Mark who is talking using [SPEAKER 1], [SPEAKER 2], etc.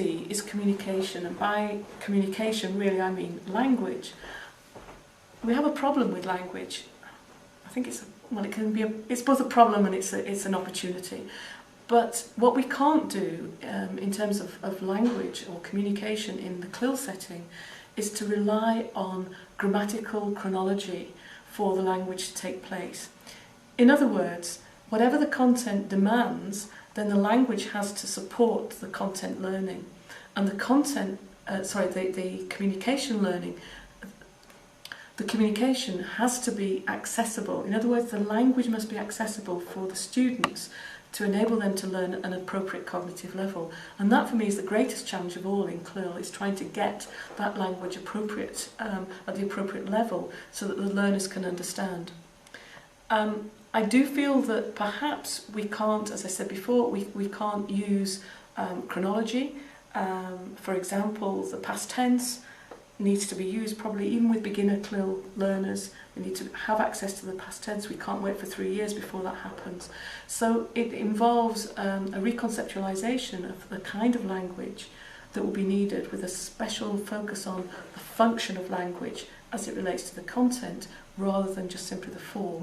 [SPEAKER 1] see is communication, and by communication really I mean language. We have a problem with language. I think it's both a problem and it's an opportunity. But what we can't do in terms of language or communication in the CLIL setting is to rely on grammatical chronology for the language to take place. In other words, whatever the content demands, then the language has to support the content learning. And the communication learning, the communication has to be accessible. In other words, the language must be accessible for the students to enable them to learn at an appropriate cognitive level. And that for me is the greatest challenge of all in CLIL, is trying to get that language appropriate at the appropriate level so that the learners can understand. I do feel that perhaps we can't, as I said before, we can't use chronology. For example, the past tense needs to be used probably even with beginner CLIL learners. We need to have access to the past tense. We can't wait for 3 years before that happens. So it involves a reconceptualization of the kind of language that will be needed, with a special focus on the function of language as it relates to the content rather than just simply the form.